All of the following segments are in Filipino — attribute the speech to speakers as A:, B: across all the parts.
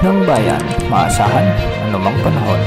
A: ng bayan, maasahan anumang panahon.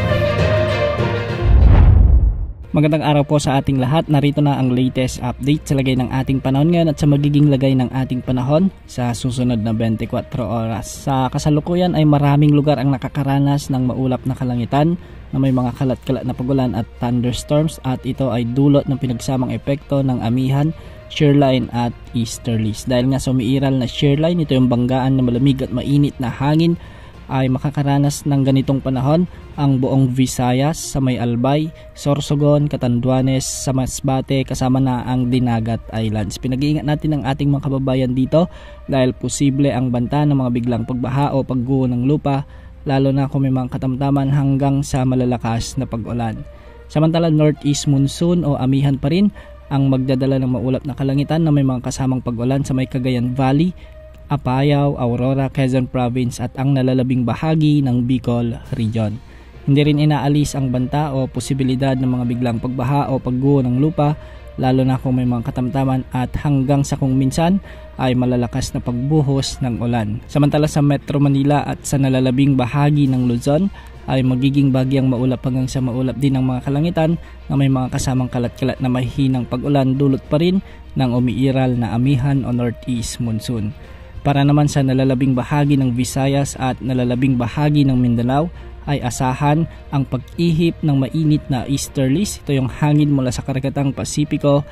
B: Magandang araw po sa ating lahat. Narito na ang latest update sa lagay ng ating panahon ngayon at sa magiging lagay ng ating panahon sa susunod na 24 oras. Sa kasalukuyan ay maraming lugar ang nakakaranas ng maulap na kalangitan na may mga kalat-kalat na pagulan at thunderstorms, at ito ay dulot ng pinagsamang epekto ng amihan, shearline at easterlies. Dahil nga sa umiiral na shearline, ito yung banggaan na malamig at mainit na hangin, ay makakaranas ng ganitong panahon ang buong Visayas sa may Albay, Sorsogon, Catanduanes, sa Masbate kasama na ang Dinagat Islands. Pinag-iingat natin ang ating mga kababayan dito dahil posible ang banta ng mga biglang pagbaha o pagguho ng lupa, lalo na kung may mga katamtaman hanggang sa malalakas na pag-ulan. Samantala, northeast monsoon o amihan pa rin ang magdadala ng maulap na kalangitan na may mga kasamang pag-ulan sa may Cagayan Valley, Apayao, Aurora, Quezon Province at ang nalalabing bahagi ng Bicol Region. Hindi rin inaalis ang banta o posibilidad ng mga biglang pagbaha o pagguho ng lupa, lalo na kung may mga katamtaman at hanggang sa kung minsan ay malalakas na pagbuhos ng ulan. Samantala sa Metro Manila at sa nalalabing bahagi ng Luzon ay magiging bagyang maulap hanggang sa maulap din ang mga kalangitan na may mga kasamang kalat-kalat na mahihinang pag-ulan, dulot pa rin ng umiiral na amihan o northeast monsoon. Para naman sa nalalabing bahagi ng Visayas at nalalabing bahagi ng Mindanao ay asahan ang pag-ihip ng mainit na easterlies. Ito yung hangin mula sa karagatang Pasipiko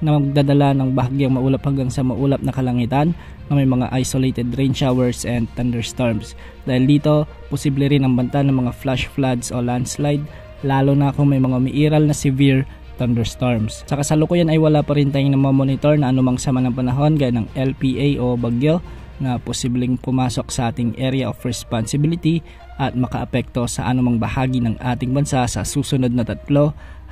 B: na magdadala ng bahagyang maulap hanggang sa maulap na kalangitan na may mga isolated rain showers and thunderstorms. Dahil dito, posible rin ang banta ng mga flash floods o landslide, lalo na kung may mga umiiral na severe thunderstorms. Sa kasalukuyan ay wala pa rin tayong namamonitor na anumang sama ng panahon gaya ng LPA o bagyo na posibleng pumasok sa ating area of responsibility at makaapekto sa anumang bahagi ng ating bansa sa susunod na 3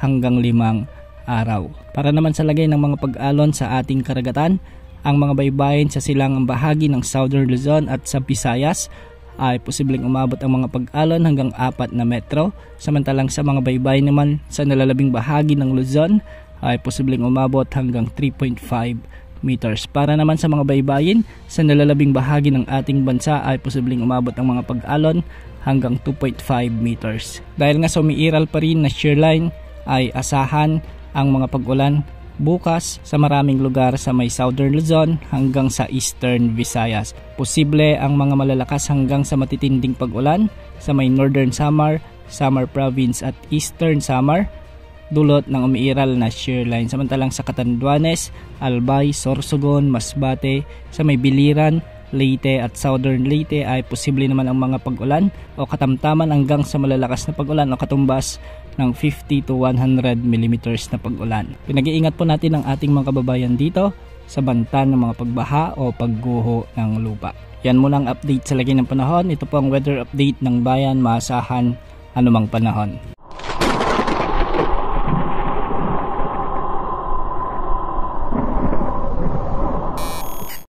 B: hanggang 5 araw. Para naman sa lagay ng mga pag-alon sa ating karagatan, ang mga baybayin sa silangang bahagi ng Southern Luzon at sa Visayas ay posibleng umabot ang mga pag-alon hanggang 4 na metro. Samantalang sa mga baybayin naman sa nalalabing bahagi ng Luzon ay posibleng umabot hanggang 3.5 meters. Para naman sa mga baybayin sa nalalabing bahagi ng ating bansa ay posibleng umabot ang mga pag-alon hanggang 2.5 meters. Dahil nga sa umiiral pa rin na shearline ay asahan ang mga pag-ulan bukas sa maraming lugar sa may Southern Luzon hanggang sa Eastern Visayas. Posible ang mga malalakas hanggang sa matitinding pag-ulan sa may Northern Samar, Samar Province at Eastern Samar, dulot ng umiiral na shearline. Samantalang sa Catanduanes, Albay, Sorsogon, Masbate, sa may Biliran, Leyte at Southern Leyte ay posible naman ang mga pag-ulan o katamtaman hanggang sa malalakas na pag-ulan o katumbas ng 50 to 100 millimeters na pag-ulan. Pinag-iingat po natin ang ating mga kababayan dito sa banta ng mga pagbaha o pagguho ng lupa. Yan muna ang update sa lagay ng panahon. Ito po ang weather update ng bayan, maasahan anumang panahon.